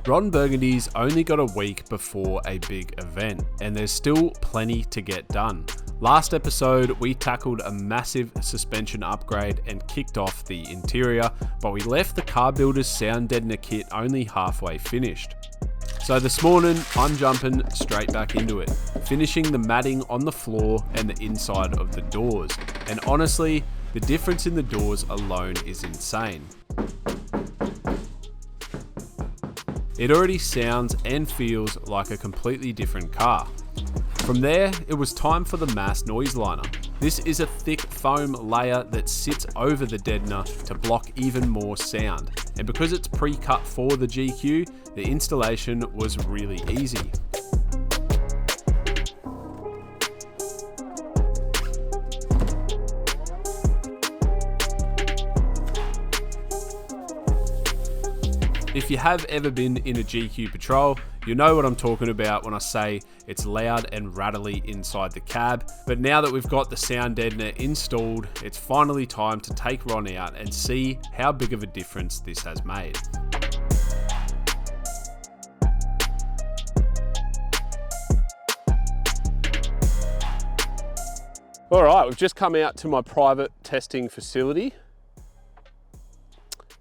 Ron Burgundy's only got a week before a big event, and there's still plenty to get done. Last episode, we tackled a massive suspension upgrade and kicked off the interior, but we left the car builder's sound deadener kit only halfway finished. So this morning, I'm jumping straight back into it, finishing the matting on the floor and the inside of the doors. And honestly, the difference in the doors alone is insane. It already sounds and feels like a completely different car. From there, it was time for the mass noise liner. This is a thick foam layer that sits over the deadener to block even more sound. And because it's pre-cut for the GQ, the installation was really easy. If you have ever been in a GQ Patrol, you know what I'm talking about when I say it's loud and rattly inside the cab. But now that we've got the sound deadener installed, it's finally time to take Ron out and see how big of a difference this has made. All right, we've just come out to my private testing facility.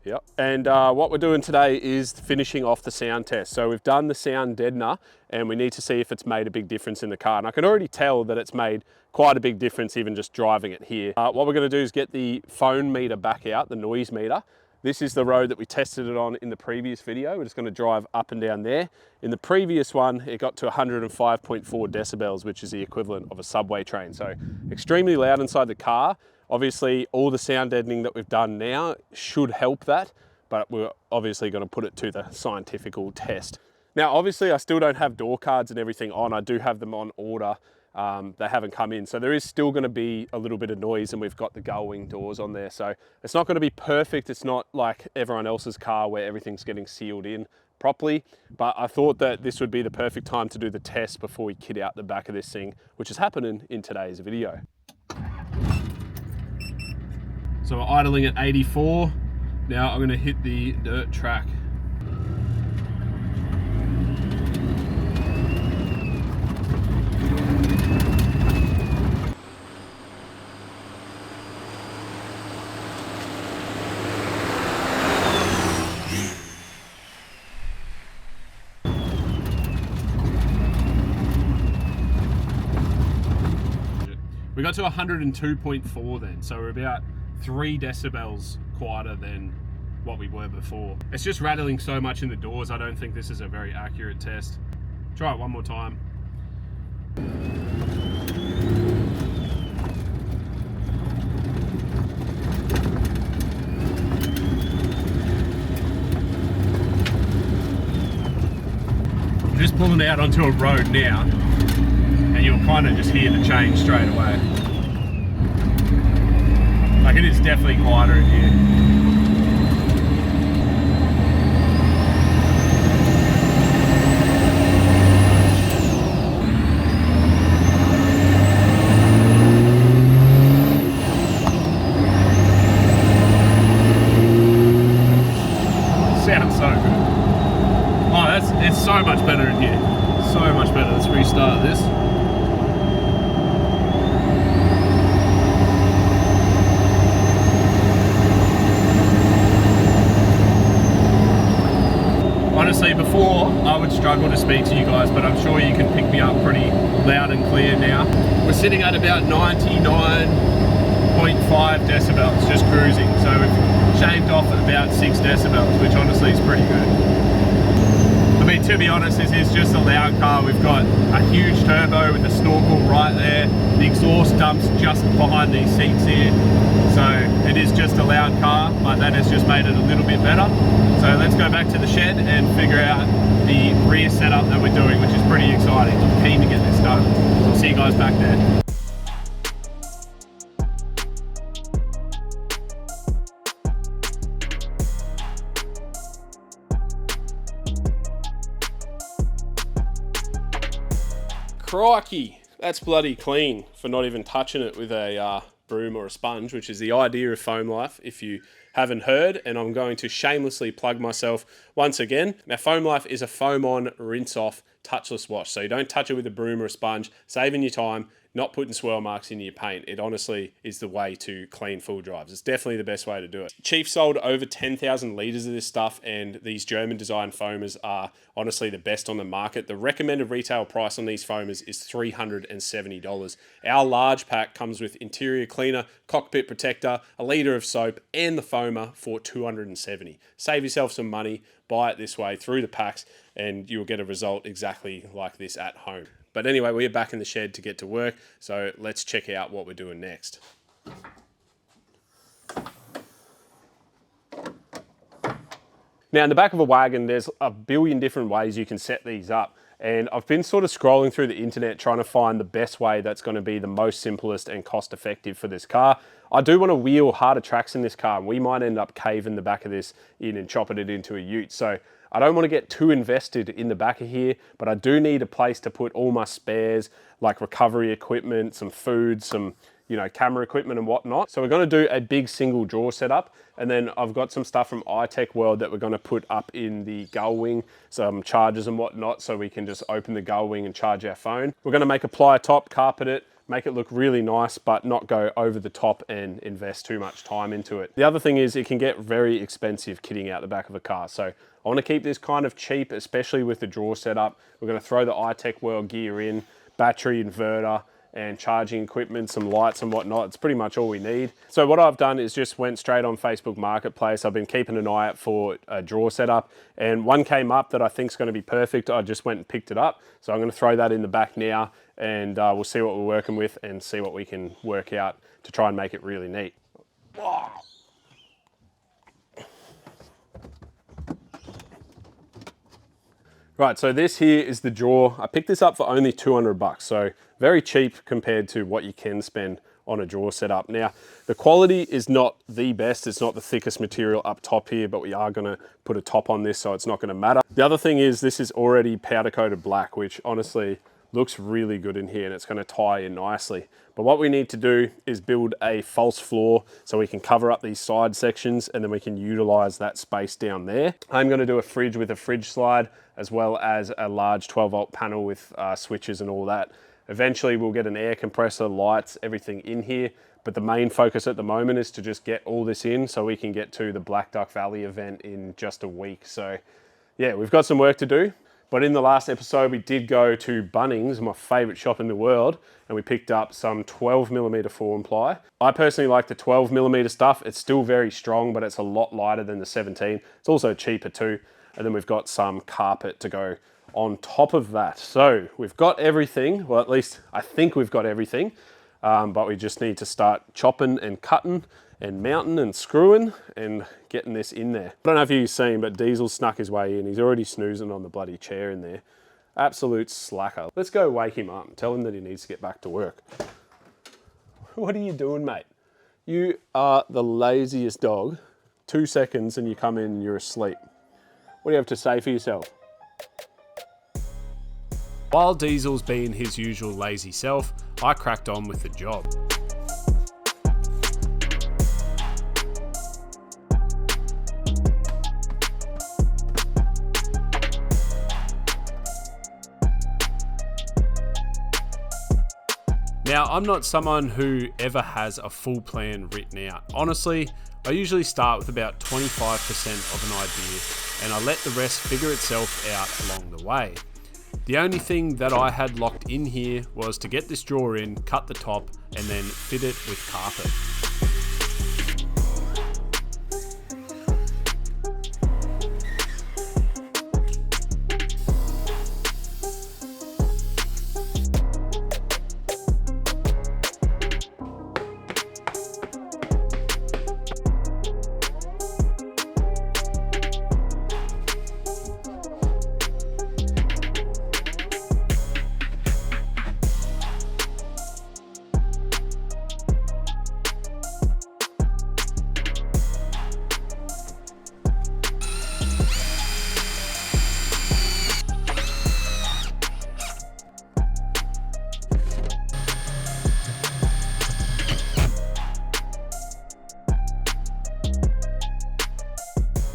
Yep. And what we're doing today is finishing off the sound test. So we've done the sound deadener and we need to see if it's made a big difference in the car. And I can already tell that it's made quite a big difference even just driving it here. What we're going to do is get the phone meter back out, the noise meter. This is the road that we tested it on in the previous video. We're just going to drive up and down there. In the previous one, it got to 105.4 decibels, which is the equivalent of a subway train. So extremely loud inside the car. Obviously, all the sound deadening that we've done now should help that, but we're obviously going to put it to the scientific test. Now, obviously, I still don't have door cards and everything on. I do have them on order. They haven't come in. So there is still going to be a little bit of noise, and we've got the gull wing doors on there. So it's not going to be perfect. It's not like everyone else's car where everything's getting sealed in properly, but I thought that this would be the perfect time to do the test before we kit out the back of this thing, which is happening in today's video. So we're idling at 84. Now I'm going to hit the dirt track. We got to 102.4 then, so we're about 3 decibels quieter than what we were before. It's just rattling so much in the doors, I don't think this is a very accurate test. Try it one more time. I'm just pulling out onto a road now, and you'll kind of just hear the change straight away. Like, it is definitely quieter in here. Sounds so good. Oh, it's so much better in here. So much better. Let's restart this. Honestly, before I would struggle to speak to you guys, but I'm sure you can pick me up pretty loud and clear now. We're sitting at about 99.5 decibels, just cruising. So we've shaved off at about 6 decibels, which honestly is pretty good. I mean, to be honest, this is just a loud car. We've got a huge turbo with the snorkel right there. The exhaust dumps just behind these seats here. So it is just a loud car, but that has just made it a little bit better. So let's go back to the shed and figure out the rear setup that we're doing, which is pretty exciting. I'm keen to get this done. So I'll see you guys back there. Crikey, that's bloody clean for not even touching it with a broom or a sponge, which is the idea of foam life. If you haven't heard, and I'm going to shamelessly plug myself once again. Now, Foam Life is a foam on, rinse off, touchless wash. So you don't touch it with a broom or a sponge, saving your time, not putting swirl marks in your paint. It honestly is the way to clean full drives. It's definitely the best way to do it. Chief sold over 10,000 litres of this stuff, and these German design foamers are honestly the best on the market. The recommended retail price on these foamers is $370. Our large pack comes with interior cleaner, cockpit protector, a litre of soap, and the foamer for $270. Save yourself some money, buy it this way through the packs, and you'll get a result exactly like this at home. But anyway, we're back in the shed to get to work, so let's check out what we're doing next. Now, in the back of a wagon, there's a billion different ways you can set these up. And I've been sort of scrolling through the internet trying to find the best way that's going to be the most simplest and cost effective for this car. I do want to wheel harder tracks in this car, and we might end up caving the back of this in and chopping it into a ute. So I don't want to get too invested in the back of here, but I do need a place to put all my spares, like recovery equipment, some food, some camera equipment and whatnot. So we're going to do a big single drawer setup, and then I've got some stuff from iTech World that we're going to put up in the gull wing, some chargers and whatnot, so we can just open the gull wing and charge our phone. We're going to make a ply top, carpet it, make it look really nice, but not go over the top and invest too much time into it. The other thing is it can get very expensive kitting out the back of a car. So I want to keep this kind of cheap, especially with the drawer setup. We're going to throw the iTech World gear in, battery, inverter, and charging equipment, some lights and whatnot. It's pretty much all we need. So what I've done is just went straight on Facebook Marketplace. I've been keeping an eye out for a drawer setup, and one came up that I think is going to be perfect. I just went and picked it up. So I'm going to throw that in the back now, and we'll see what we're working with and see what we can work out to try and make it really neat. Wow. Right, so this here is the drawer. I picked this up for only 200 bucks, so very cheap compared to what you can spend on a drawer setup. Now, the quality is not the best. It's not the thickest material up top here, but we are gonna put a top on this, so it's not gonna matter. The other thing is this is already powder coated black, which honestly looks really good in here, and it's gonna tie in nicely. But what we need to do is build a false floor so we can cover up these side sections, and then we can utilize that space down there. I'm gonna do a fridge with a fridge slide, as well as a large 12-volt panel with switches and all that. Eventually we'll get an air compressor, lights, everything in here, but the main focus at the moment is to just get all this in so we can get to the Black Duck Valley event in just a week. So yeah, we've got some work to do. But in the last episode, we did go to Bunnings, my favorite shop in the world, and we picked up some 12mm form ply. I personally like the 12mm stuff. It's still very strong, but it's a lot lighter than the 17. It's also cheaper too. And then we've got some carpet to go on top of that. So we've got everything, well, at least I think we've got everything, but we just need to start chopping and cutting and mounting and screwing and getting this in there. I don't know if you've seen, but Diesel snuck his way in. He's already snoozing on the bloody chair in there. Absolute slacker. Let's go wake him up and tell him that he needs to get back to work. What are you doing, mate? You are the laziest dog. 2 seconds and you come in and you're asleep. What do you have to say for yourself? While Diesel's being his usual lazy self, I cracked on with the job. Now, I'm not someone who ever has a full plan written out. Honestly, I usually start with about 25% of an idea, and I let the rest figure itself out along the way. The only thing that I had locked in here was to get this drawer in, cut the top, and then fit it with carpet.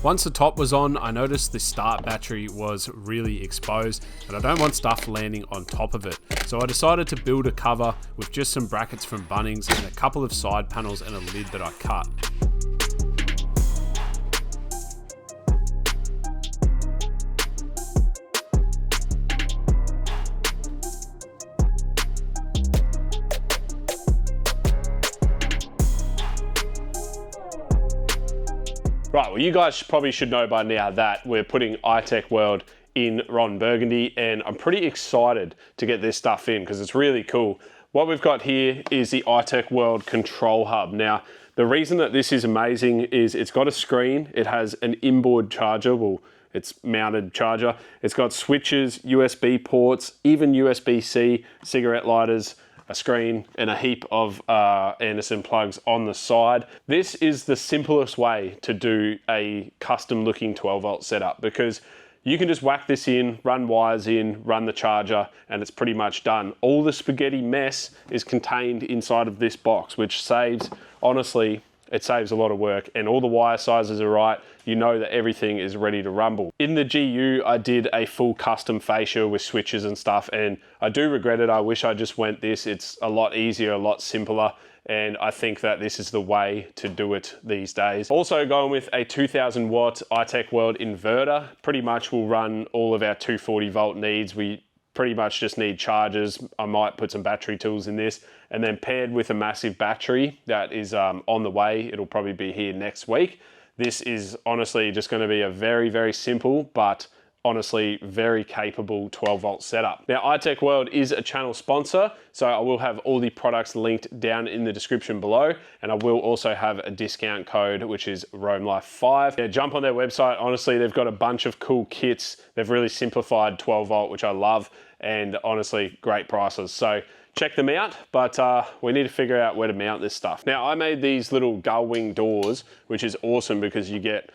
Once the top was on, I noticed the start battery was really exposed and I don't want stuff landing on top of it. So I decided to build a cover with just some brackets from Bunnings and a couple of side panels and a lid that I cut. Right, well you guys probably should know by now that we're putting iTech World in Ron Burgundy and I'm pretty excited to get this stuff in because it's really cool. What we've got here is the iTech World control hub. Now, the reason that this is amazing is it's got a screen, it has an inboard charger, well, it's mounted charger, it's got switches, USB ports, even USB-C, cigarette lighters, a screen and a heap of Anderson plugs on the side. This is the simplest way to do a custom looking 12 volt setup because you can just whack this in, run wires in, run the charger, and it's pretty much done. All the spaghetti mess is contained inside of this box, which saves, honestly, it saves a lot of work and all the wire sizes are right. You know that everything is ready to rumble. In the GU, I did a full custom fascia with switches and stuff and I do regret it. I wish I just went this. It's a lot easier, a lot simpler. And I think that this is the way to do it these days. Also going with a 2000 watt iTech World inverter, pretty much will run all of our 240 volt needs. We pretty much just need chargers. I might put some battery tools in this and then paired with a massive battery that is on the way. It'll probably be here next week. This is honestly just going to be a very, very simple, but honestly very capable 12 volt setup. Now iTech World is a channel sponsor, so I will have all the products linked down in the description below, and I will also have a discount code which is RoamLife5. Yeah, jump on their website. Honestly, they've got a bunch of cool kits. They've really simplified 12 volt, which I love, and honestly great prices. So check them out, but we need to figure out where to mount this stuff. Now I made these little gull wing doors, which is awesome because you get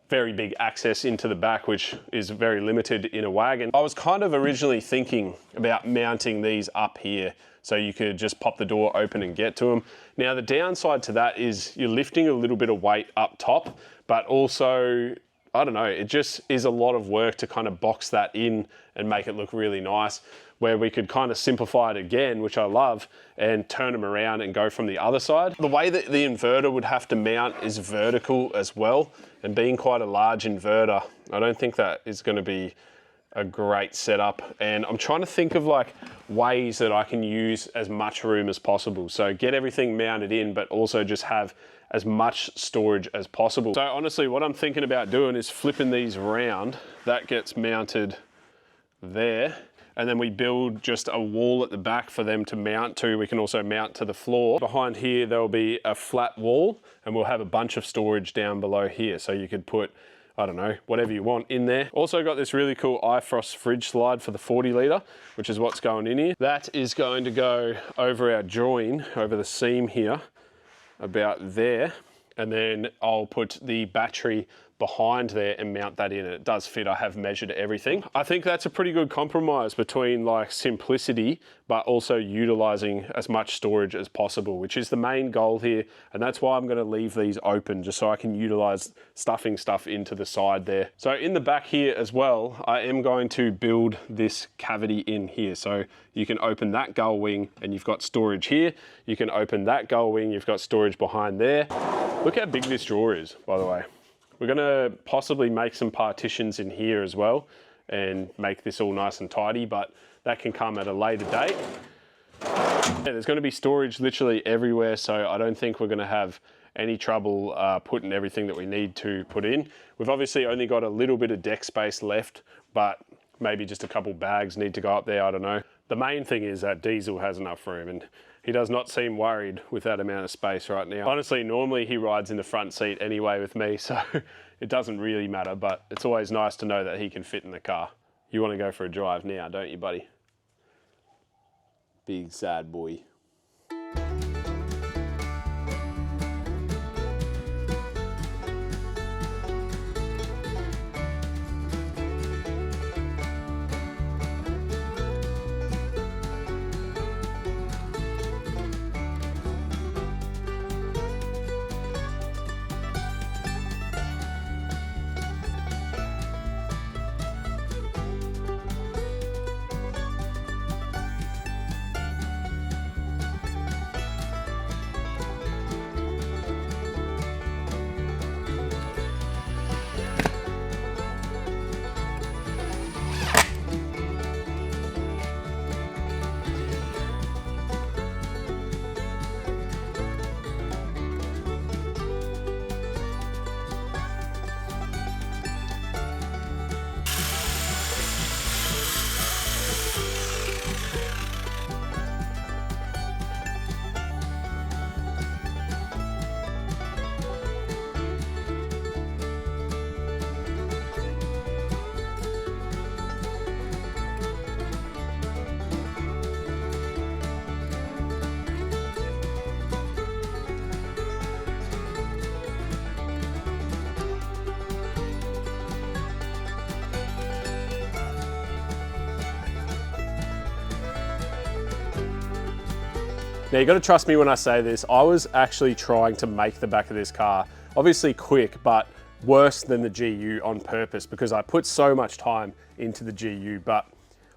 very big access into the back, which is very limited in a wagon. I was kind of originally thinking about mounting these up here so you could just pop the door open and get to them. Now the downside to that is you're lifting a little bit of weight up top, but also, I don't know, it just is a lot of work to kind of box that in and make it look really nice, where we could kind of simplify it again, which I love, and turn them around and go from the other side. The way that the inverter would have to mount is vertical as well, and being quite a large inverter, I don't think that is going to be a great setup. And I'm trying to think of like ways that I can use as much room as possible. So get everything mounted in, but also just have as much storage as possible. So honestly, what I'm thinking about doing is flipping these around. That gets mounted there. And then we build just a wall at the back for them to mount to. We can also mount to the floor. Behind here, there'll be a flat wall and we'll have a bunch of storage down below here. So you could put, I don't know, whatever you want in there. Also got this really cool iFrost fridge slide for the 40 litre, which is what's going in here. That is going to go over our join, over the seam here, about there. And then I'll put the battery behind there and mount that in, and it does fit. I have measured everything. I think that's a pretty good compromise between like simplicity but also utilizing as much storage as possible, which is the main goal here, and that's why I'm going to leave these open just so I can utilize stuffing stuff into the side there. So in the back here as well, I am going to build this cavity in here, so you can open that gull wing and you've got storage here. You can open that gull wing, you've got storage behind there. Look how big this drawer is, by the way. We're gonna possibly make some partitions in here as well and make this all nice and tidy, but that can come at a later date. Yeah, there's gonna be storage literally everywhere, so I don't think we're gonna have any trouble putting everything that we need to put in. We've obviously only got a little bit of deck space left, but maybe just a couple bags need to go up there, I don't know. The main thing is that Diesel has enough room, and he does not seem worried with that amount of space right now. Honestly, normally he rides in the front seat anyway with me, so it doesn't really matter, but it's always nice to know that he can fit in the car. You want to go for a drive now, don't you, buddy? Big sad boy. Now you got to trust me when I say this, I was actually trying to make the back of this car, obviously quick, but worse than the GU on purpose because I put so much time into the GU, but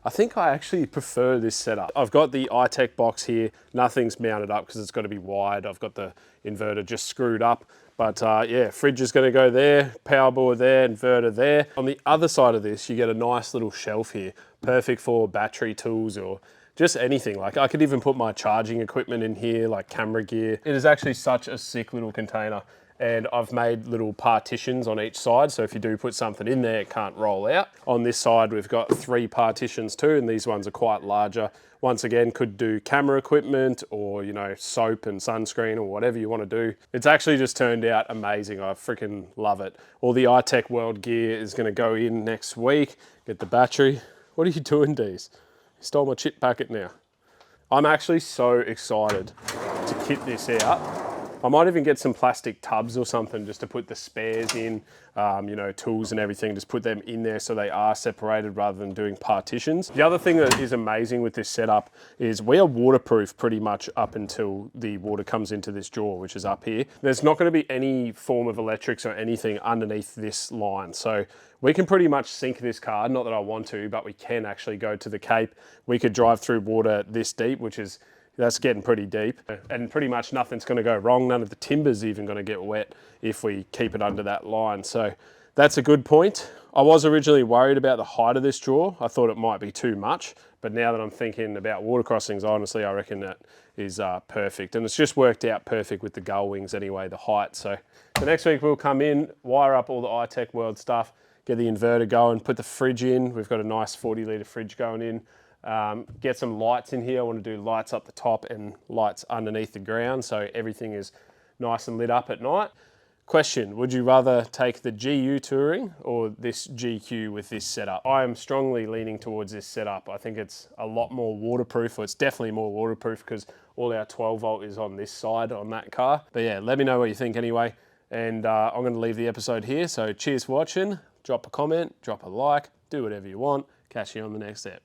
I think I actually prefer this setup. I've got the iTech box here, nothing's mounted up because it's got to be wide. I've got the inverter just screwed up, but yeah, fridge is going to go there, power board there, inverter there. On the other side of this, you get a nice little shelf here, perfect for battery tools or just anything. Like I could even put my charging equipment in here, like camera gear. It is actually such a sick little container. And I've made little partitions on each side, so if you do put something in there, it can't roll out. On this side, we've got 3 partitions too, and these ones are quite larger. Once again, could do camera equipment or, you know, soap and sunscreen or whatever you want to do. It's actually just turned out amazing. I freaking love it. All the iTech World gear is going to go in next week. Get the battery. What are you doing, Dees? You stole my chip packet now. I'm actually so excited to kit this out. I might even get some plastic tubs or something just to put the spares in, you know, tools and everything, just put them in there so they are separated rather than doing partitions. The other thing that is amazing with this setup is we are waterproof pretty much up until the water comes into this drawer, which is up here. There's not going to be any form of electrics or anything underneath this line. So we can pretty much sink this car, not that I want to, but we can actually go to the Cape. We could drive through water this deep, that's getting pretty deep, and pretty much nothing's going to go wrong. None of the timber's even going to get wet if we keep it under that line. So that's a good point. I was originally worried about the height of this drawer. I thought it might be too much, but now that I'm thinking about water crossings, honestly, I reckon that is perfect. And it's just worked out perfect with the gull wings anyway, the height. So the next week we'll come in, wire up all the iTech World stuff, get the inverter going, put the fridge in. We've got a nice 40-litre fridge going in. Get some lights in here. I want to do lights up the top and lights underneath the ground so everything is nice and lit up at night. Question, would you rather take the GU touring or this GQ with this setup? I am strongly leaning towards this setup. I think it's a lot more waterproof, or it's definitely more waterproof because all our 12 volt is on this side on that car. But yeah, let me know what you think anyway. And I'm going to leave the episode here. So cheers for watching. Drop a comment, drop a like, do whatever you want. Catch you on the next step.